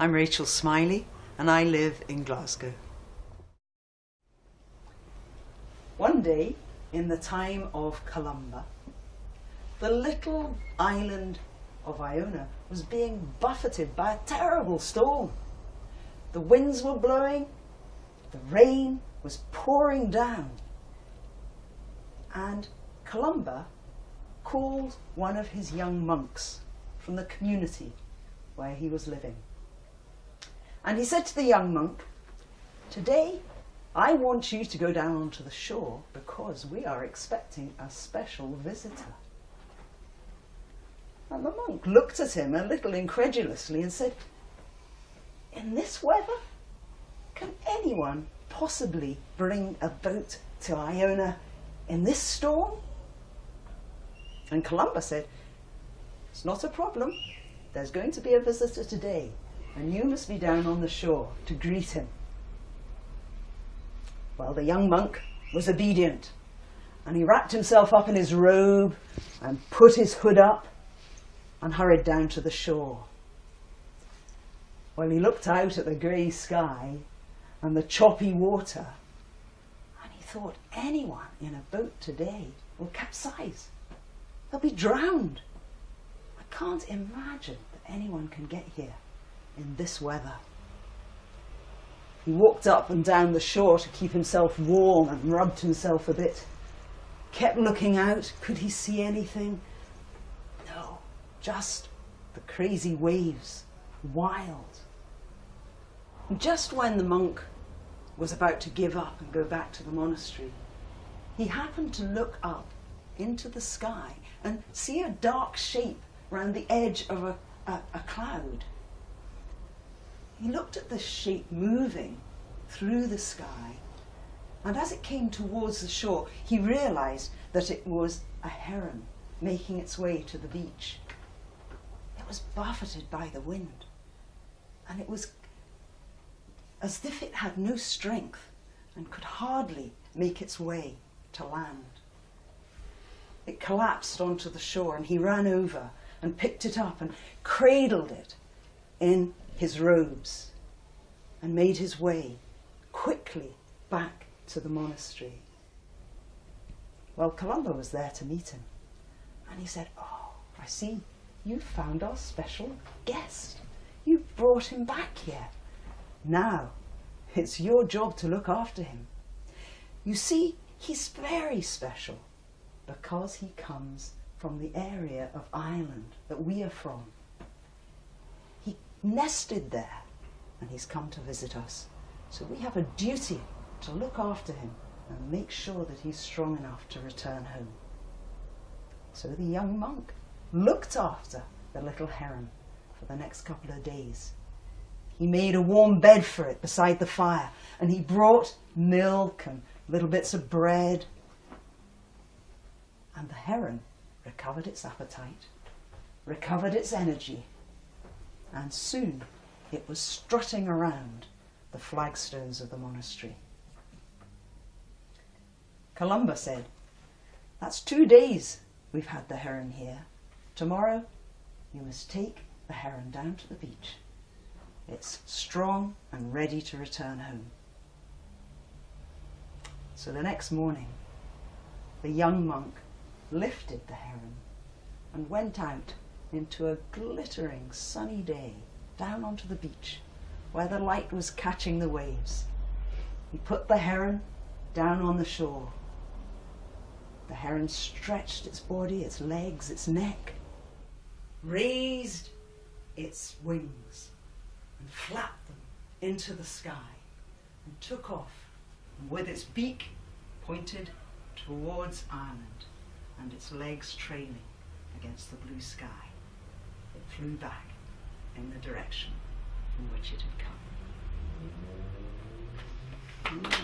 I'm Rachel Smillie and I live in Glasgow. One day, in the time of Columba, the little island of Iona was being buffeted by a terrible storm. The winds were blowing, the rain was pouring down, and Columba called one of his young monks from the community where he was living. And he said to the young monk, "Today I want you to go down onto the shore because we are expecting a special visitor." And the monk looked at him a little incredulously and said, "In this weather, can anyone possibly bring a boat to Iona in this storm?" And Columba said, "It's not a problem. There's going to be a visitor today, and you must be down on the shore to greet him." Well, the young monk was obedient, and he wrapped himself up in his robe and put his hood up and hurried down to the shore. Well, he looked out at the grey sky and the choppy water, and he thought, anyone in a boat today will capsize. They'll be drowned. I can't imagine that anyone can get here in this weather. He walked up and down the shore to keep himself warm and rubbed himself a bit. Kept looking out. Could he see anything? No, just the crazy waves, wild. And just when the monk was about to give up and go back to the monastery, he happened to look up into the sky and see a dark shape round the edge of a cloud. He looked at this shape moving through the sky, and as it came towards the shore, he realised that it was a heron making its way to the beach. It was buffeted by the wind, and it was as if it had no strength and could hardly make its way to land. It collapsed onto the shore, and he ran over and picked it up and cradled it in his robes and made his way quickly back to the monastery. Well, Columba was there to meet him, and he said, "Oh, I see, you found our special guest. You've brought him back here. Now, it's your job to look after him. You see, he's very special because he comes from the area of Ireland that we are from. He nested there, and he's come to visit us. So we have a duty to look after him and make sure that he's strong enough to return home." So the young monk looked after the little heron for the next couple of days. He made a warm bed for it beside the fire, and he brought milk and little bits of bread. And the heron recovered its appetite, recovered its energy, and soon it was strutting around the flagstones of the monastery. Columba said, "That's 2 days we've had the heron here. Tomorrow you must take the heron down to the beach. It's strong and ready to return home." So the next morning, the young monk lifted the heron and went out into a glittering sunny day down onto the beach where the light was catching the waves. He put the heron down on the shore. The heron stretched its body, its legs, its neck, raised its wings and flapped them into the sky and took off, and with its beak pointed towards Ireland and its legs trailing against the blue sky, it flew back in the direction from which it had come.